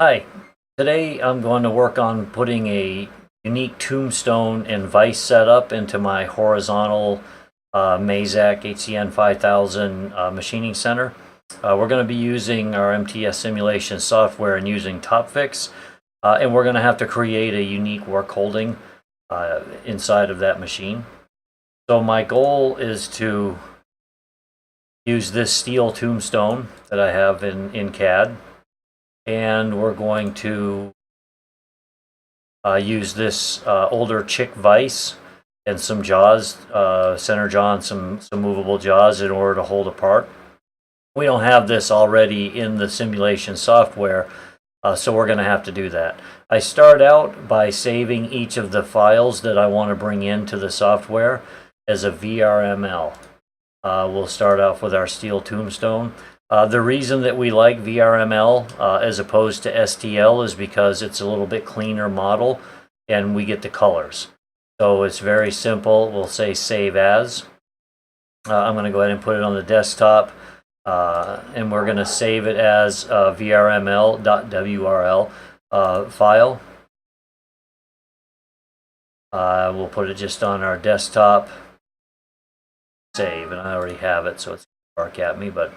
Hi, today I'm going to work on putting a unique tombstone and vise setup into my horizontal Mazak HCN 5000 machining center. We're going to be using our MTS simulation software and using TopFix, and we're going to have to create a unique work holding inside of that machine. So my goal is to use this steel tombstone that I have in CAD. And we're going to use this older chick vise and some jaws, center jaw and some movable jaws in order to hold apart. We don't have this already in the simulation software, so we're going to have to do that. I start out by saving each of the files that I want to bring into the software as a VRML. We'll start off with our steel tombstone. The reason that we like VRML as opposed to STL is because it's a little bit cleaner model and we get the colors. So it's very simple. We'll say save as. I'm going to go ahead and put it on the desktop and we're going to save it as a vrml.wrl file. We'll put it just on our desktop. Save, and I already have it, so it's dark at me, but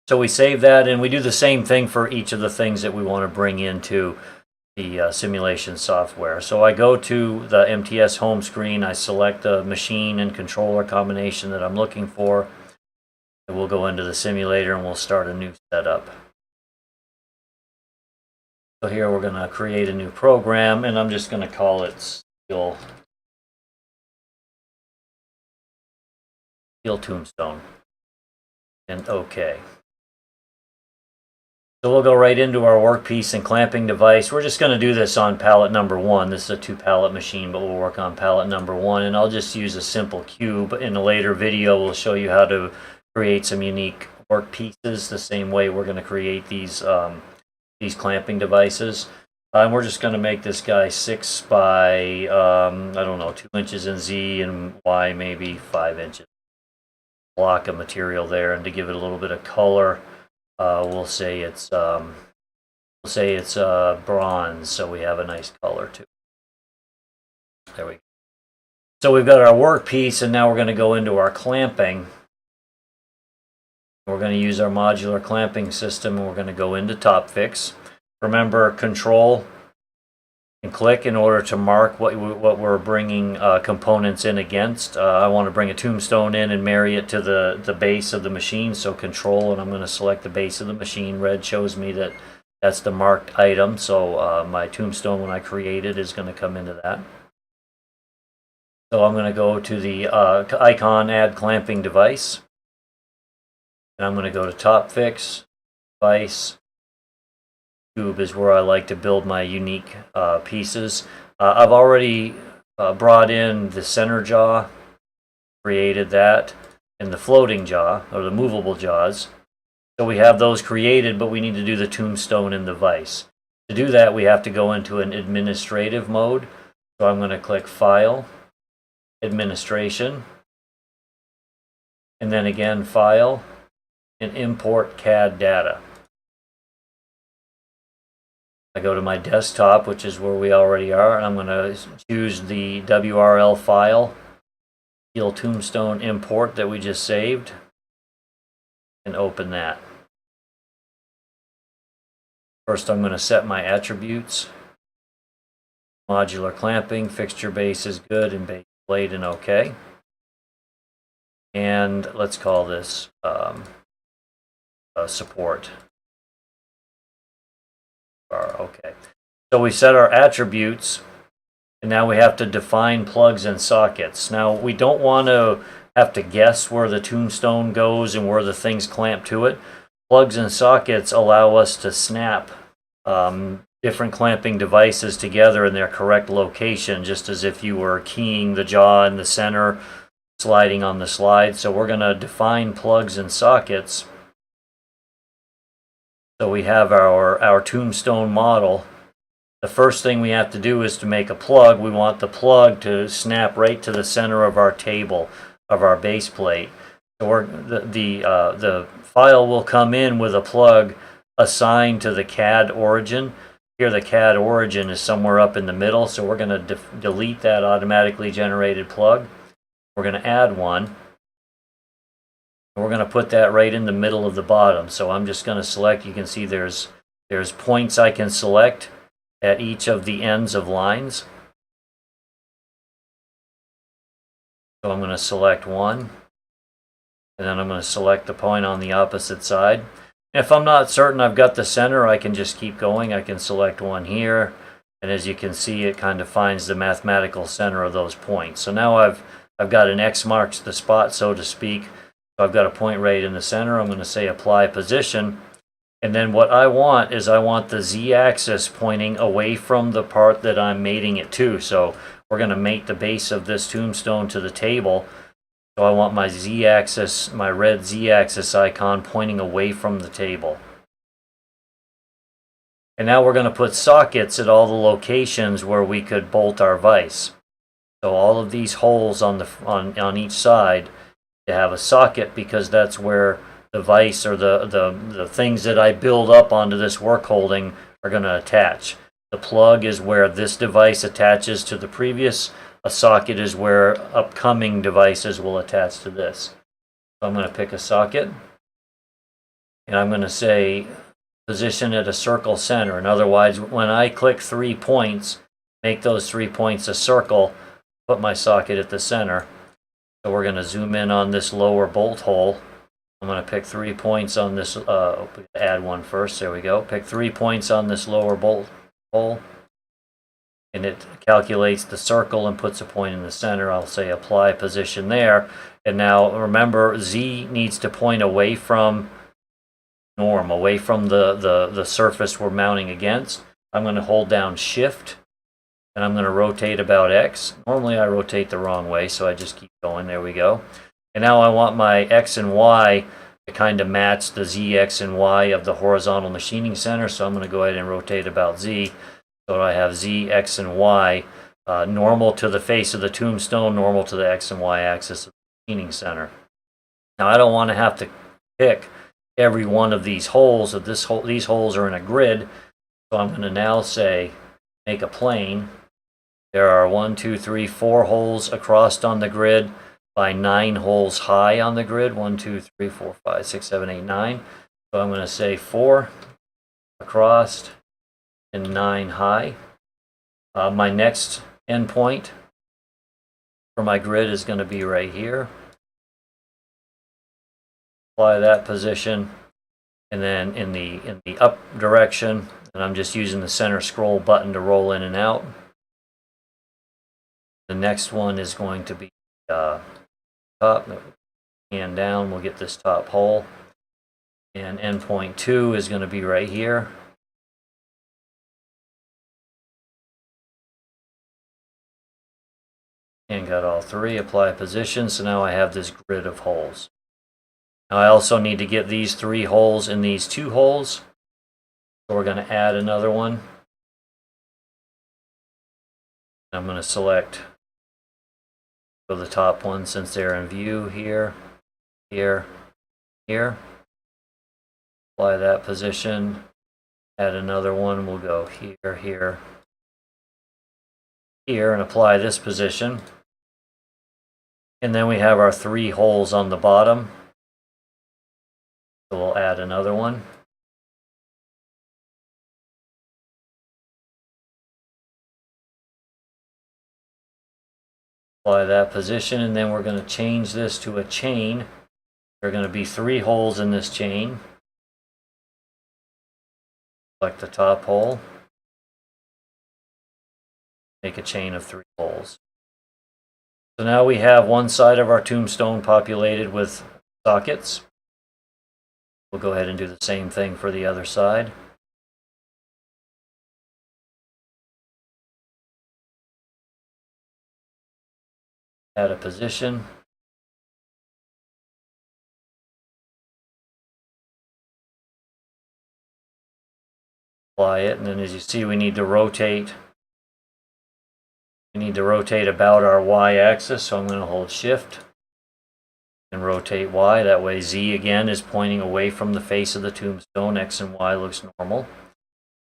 so we save that, and we do the same thing for each of the things that we want to bring into the simulation software. So I go to the MTS home screen, I select the machine and controller combination that I'm looking for, and we'll go into the simulator and we'll start a new setup. So here we're going to create a new program, and I'm just going to call it Steel Tombstone, and OK. So we'll go right into our workpiece and clamping device. We're just going to do this on pallet number 1. This is a 2-pallet machine, but we'll work on pallet number 1, and I'll just use a simple cube. In a later video, we'll show you how to create some unique workpieces the same way we're going to create these clamping devices. And we're just going to make this guy 6 by, I don't know, 2 inches in Z and Y, maybe 5 inches. Block of material there, and to give it a little bit of color, we'll say it's bronze, so we have a nice color too. There we go. So we've got our workpiece, and now we're going to go into our clamping. We're going to use our modular clamping system, and we're going to go into TopFix. Remember, Control and click in order to mark what we're bringing components in against. I want to bring a tombstone in and marry it to the base of the machine, so Control, and I'm going to select the base of the machine. Red shows me that that's the marked item, so my tombstone, when I create it, is going to come into that. So I'm going to go to the icon Add Clamping Device, and I'm going to go to TopFix, Device. Cube is where I like to build my unique pieces. I've already brought in the center jaw, created that, and the floating jaw, or the movable jaws. So we have those created, but we need to do the tombstone and the vise. To do that, we have to go into an administrative mode. So I'm going to click File, Administration, and then again File, and Import Cad Data. I go to my desktop, which is where we already are, and I'm going to choose the WRL file, Steel Tombstone import that we just saved, and open that. First, I'm going to set my attributes. Modular clamping, fixture base is good, and base plate and OK. And let's call this support. Okay, so we set our attributes, and now we have to define plugs and sockets. Now we don't want to have to guess where the tombstone goes and where the things clamp to it. Plugs and sockets allow us to snap different clamping devices together in their correct location, just as if you were keying the jaw in the center, sliding on the slide. So we're going to define plugs and sockets. So we have our tombstone model. The first thing we have to do is to make a plug. We want the plug to snap right to the center of our table, of our base plate. So the file will come in with a plug assigned to the CAD origin. Here the CAD origin is somewhere up in the middle, so we're going to delete that automatically generated plug. We're going to add one. And we're going to put that right in the middle of the bottom. So I'm just going to select, you can see there's points I can select at each of the ends of lines. So I'm going to select one, and then I'm going to select the point on the opposite side. If I'm not certain I've got the center, I can just keep going. I can select one here, and as you can see, it kind of finds the mathematical center of those points. So now I've got an X marks the spot, so to speak. So I've got a point right in the center. I'm going to say apply position. And then what I want is I want the Z-axis pointing away from the part that I'm mating it to. So we're going to mate the base of this tombstone to the table. So I want my Z-axis, my red Z-axis icon pointing away from the table. And now we're going to put sockets at all the locations where we could bolt our vise. So all of these holes on each side to have a socket, because that's where the vise or the things that I build up onto this work holding are going to attach. The plug is where this device attaches to the previous. A socket is where upcoming devices will attach to this. So I'm going to pick a socket, and I'm going to say position at a circle center. In other words, when I click 3 points, make those 3 points a circle, put my socket at the center. So we're going to zoom in on this lower bolt hole. I'm going to pick 3 points on this, add one first, there we go. Pick 3 points on this lower bolt hole, and it calculates the circle and puts a point in the center. I'll say apply position there. And now remember, Z needs to point away from norm, away from the surface we're mounting against. I'm going to hold down Shift, and I'm going to rotate about X. Normally I rotate the wrong way, so I just keep going. There we go. And now I want my X and Y to kind of match the Z, X, and Y of the horizontal machining center. So I'm going to go ahead and rotate about Z. So I have Z, X, and Y, normal to the face of the tombstone, normal to the X and Y axis of the machining center. Now I don't want to have to pick every one of these holes. If these holes are in a grid, so I'm going to now say make a plane. There are 1, 2, 3, 4 holes across on the grid by 9 holes high on the grid. 1, 2, 3, 4, 5, 6, 7, 8, 9. So I'm going to say 4 across and 9 high. My next endpoint for my grid is going to be right here. Apply that position, and then in the up direction, and I'm just using the center scroll button to roll in and out. The next one is going to be top, hand down, we'll get this top hole, and endpoint 2 is going to be right here. And got all 3, apply position, so now I have this grid of holes. Now I also need to get these 3 holes in these 2 holes, so we're going to add another one. I'm going to select the top one since they're in view, here, here, here. Apply that position, add another one, we'll go here, here, here, and apply this position. And then we have our 3 holes on the bottom. So we'll add another one. Apply that position, and then we're going to change this to a chain. There are going to be 3 holes in this chain. Select the top hole. Make a chain of 3 holes. So now we have one side of our tombstone populated with sockets. We'll go ahead and do the same thing for the other side. Add a position. Apply it, and then as you see, we need to rotate. We need to rotate about our Y-axis, so I'm going to hold Shift. And rotate Y. That way Z again is pointing away from the face of the tombstone. X and Y looks normal.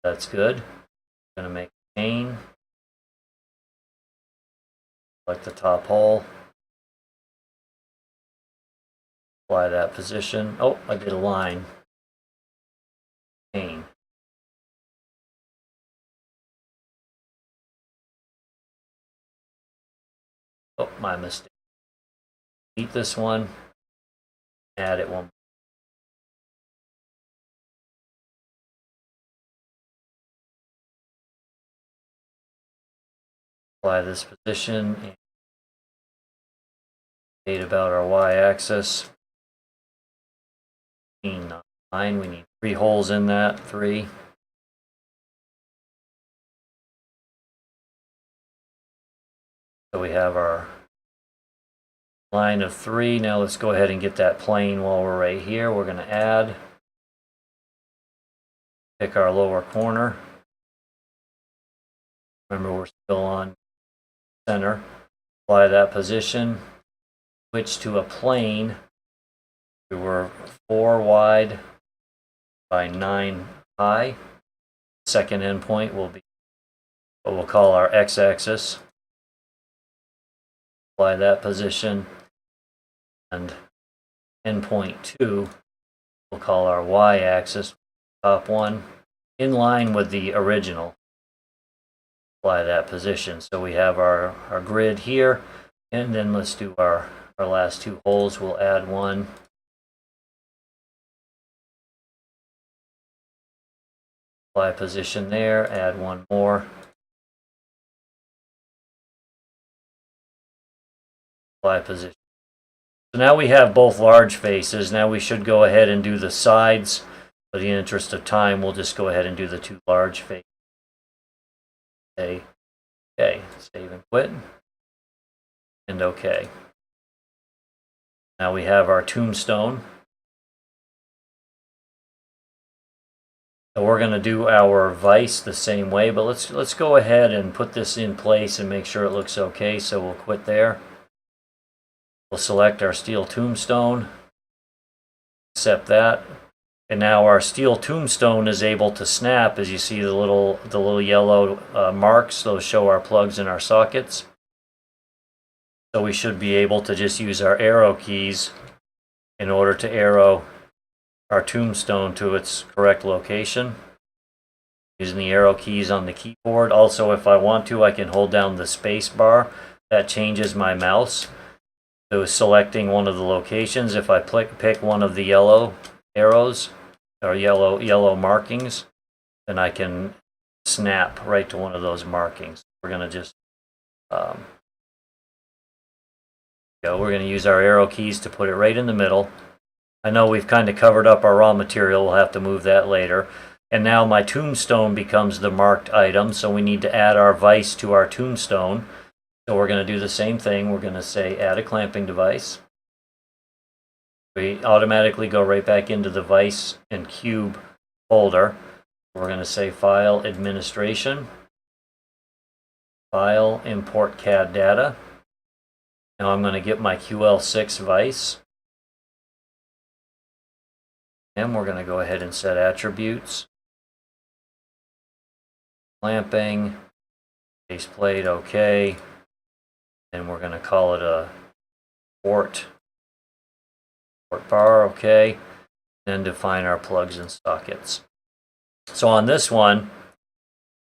That's good. I'm going to make a chain. Select the top hole. Apply that position. Oh, I did a line. Chain. Oh, my mistake. Delete this one. Add it one. Apply this position. And date about our y-axis. 9. We need 3 holes in that. 3. So we have our line of 3. Now let's go ahead and get that plane while we're right here. We're going to add. Pick our lower corner. Remember, we're still on center. Apply that position. Switch to a plane. We were 4 wide by 9 high. Second endpoint will be what we'll call our x-axis. Apply that position. And endpoint 2 we'll call our y-axis. Top one in line with the original. Apply that position. So we have our grid here, and then let's do our last 2 holes. We'll add one. Apply position there, add one more. Apply position. So now we have both large faces. Now we should go ahead and do the sides. For the interest of time, we'll just go ahead and do the 2 large faces. Okay, save and quit. And okay. Now we have our tombstone. So we're going to do our vise the same way, but let's go ahead and put this in place and make sure it looks okay. So we'll quit there. We'll select our steel tombstone. Accept that. And now our steel tombstone is able to snap. As you see the little yellow marks, those show our plugs and our sockets. So we should be able to just use our arrow keys in order to arrow our tombstone to its correct location. Using the arrow keys on the keyboard. Also, if I want to, I can hold down the space bar. That changes my mouse. So selecting one of the locations, if I pick one of the yellow arrows, or yellow markings, then I can snap right to one of those markings. We're going to just we're going to use our arrow keys to put it right in the middle. I know we've kind of covered up our raw material. We'll have to move that later. And now my tombstone becomes the marked item, so we need to add our vise to our tombstone. So we're going to do the same thing. We're going to say add a clamping device. We automatically go right back into the vise and cube folder. We're going to say File, Administration, File, Import Cad Data. Now I'm going to get my QL6 vise. And we're going to go ahead and set attributes. Clamping, base plate, OK. And we're going to call it a port bar, OK. Then define our plugs and sockets. So on this one,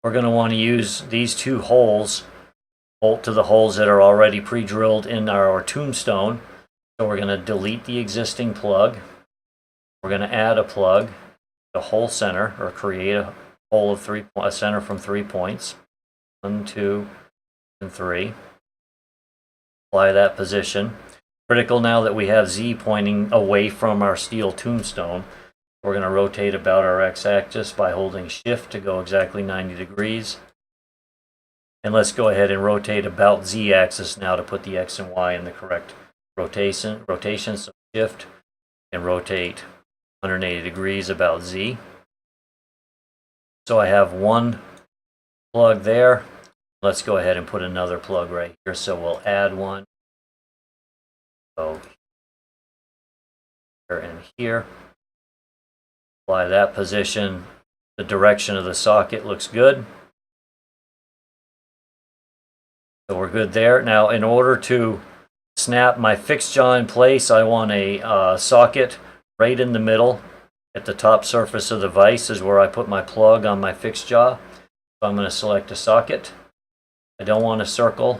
we're going to want to use these 2 holes, bolt to the holes that are already pre-drilled in our tombstone. So we're going to delete the existing plug. We're going to add a plug, a hole center, or create a hole of a center from 3 points. 1, 2, and 3. Apply that position. Critical now that we have Z pointing away from our steel tombstone. We're going to rotate about our x-axis by holding shift to go exactly 90 degrees. And let's go ahead and rotate about Z-axis now to put the X and Y in the correct rotation. So shift and rotate 180 degrees about Z. So I have one plug there. Let's go ahead and put another plug right here. So we'll add one. So here and here. Apply that position. The direction of the socket looks good. So we're good there. Now, in order to snap my fixed jaw in place, I want a socket right in the middle. At the top surface of the vise is where I put my plug on my fixed jaw. So I'm going to select a socket. I don't want a circle.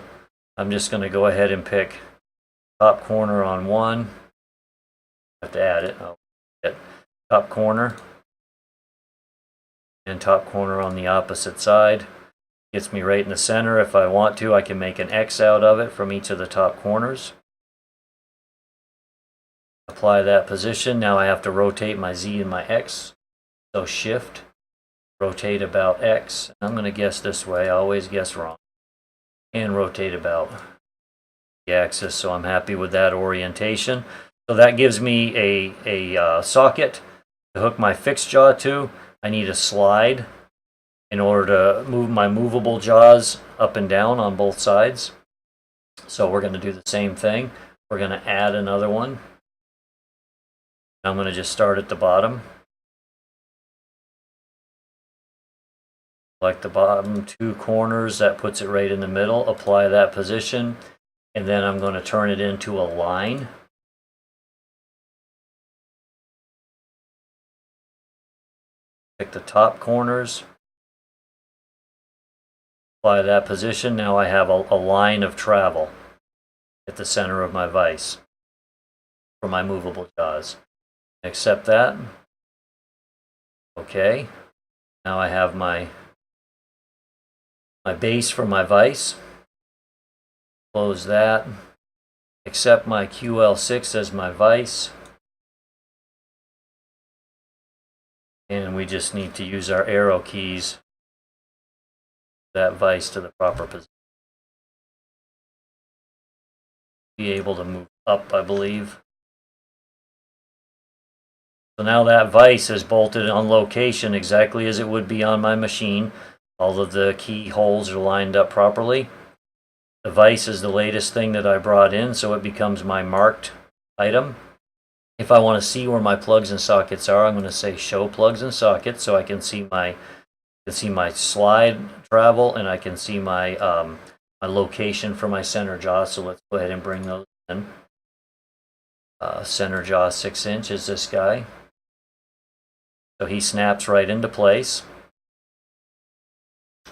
I'm just going to go ahead and pick top corner on one. I have to add it. I'll get top corner and top corner on the opposite side. Gets me right in the center. If I want to, I can make an X out of it from each of the top corners. Apply that position. Now I have to rotate my Z and my X. So shift, rotate about X. I'm going to guess this way. I always guess wrong. And rotate about the axis. So I'm happy with that orientation. So that gives me a socket to hook my fixed jaw to. I need a slide in order to move my movable jaws up and down on both sides. So we're going to do the same thing. We're going to add another one. I'm going to just start at the bottom. Select the bottom two corners. That puts it right in the middle. Apply that position. And then I'm going to turn it into a line. Pick the top corners. Apply that position. Now I have a line of travel at the center of my vise for my movable jaws. Accept that. Okay. Now I have my base for my vise. Close that. Accept my QL6 as my vise. And we just need to use our arrow keys that vise to the proper position. Be able to move up, I believe. So now that vise is bolted on location exactly as it would be on my machine. All of the key holes are lined up properly. The vise is the latest thing that I brought in, so it becomes my marked item. If I want to see where my plugs and sockets are, I'm going to say show plugs and sockets so I can see my slide travel, and I can see my my location for my center jaw. So let's go ahead and bring those in. Center jaw 6" is this guy. So he snaps right into place.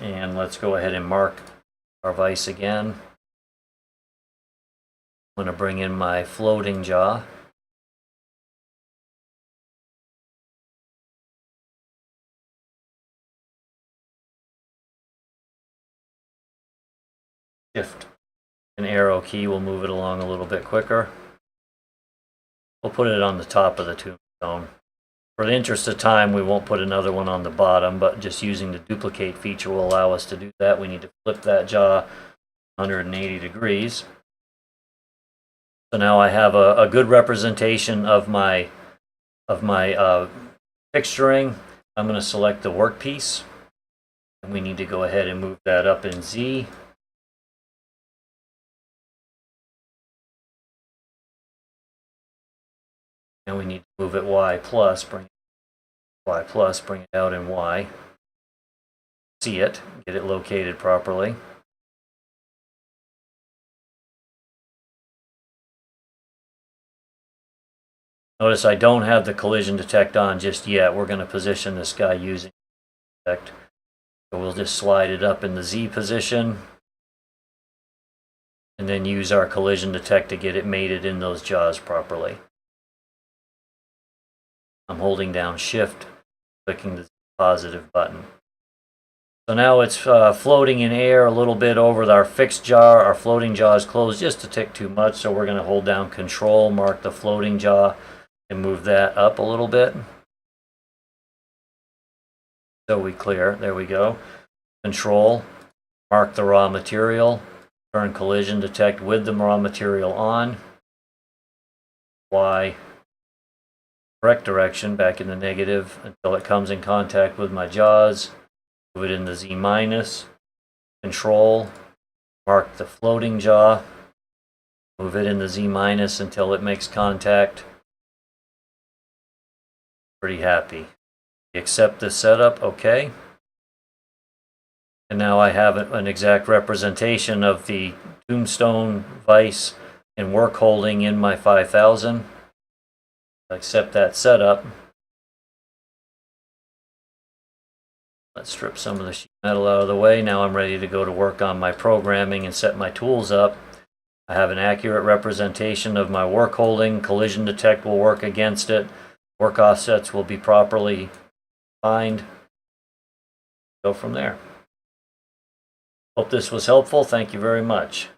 And let's go ahead and mark our vise again. I'm going to bring in my floating jaw. Shift an arrow key will move it along a little bit quicker. We'll put it on the top of the tombstone. For the interest of time, we won't put another one on the bottom, but just using the duplicate feature will allow us to do that. We need to flip that jaw 180 degrees. So now I have a good representation of my fixturing. I'm going to select the workpiece, and we need to go ahead and move that up in Z. And we need to move it Y plus, bring it out in Y. See it, get it located properly. Notice I don't have the collision detect on just yet. We're going to position this guy using detect. So we'll just slide it up in the Z position. And then use our collision detect to get it mated in those jaws properly. I'm holding down Shift, clicking the positive button. So now it's floating in air a little bit over our fixed jaw. Our floating jaw is closed just a tick too much, so we're going to hold down Control, mark the floating jaw, and move that up a little bit. So we clear. There we go. Control, mark the raw material, turn collision detect with the raw material on. Y. Correct direction back in the negative until it comes in contact with my jaws. Move it in the Z minus. Control. Mark the floating jaw. Move it in the Z minus until it makes contact. Pretty happy. Accept the setup, okay. And now I have an exact representation of the tombstone, vise, and work holding in my 5000. Accept that setup. Let's strip some of the sheet metal out of the way. Now I'm ready to go to work on my programming and set my tools up. I have an accurate representation of my work holding. Collision detect will work against it. Work offsets will be properly defined. Go from there. Hope this was helpful. Thank you very much.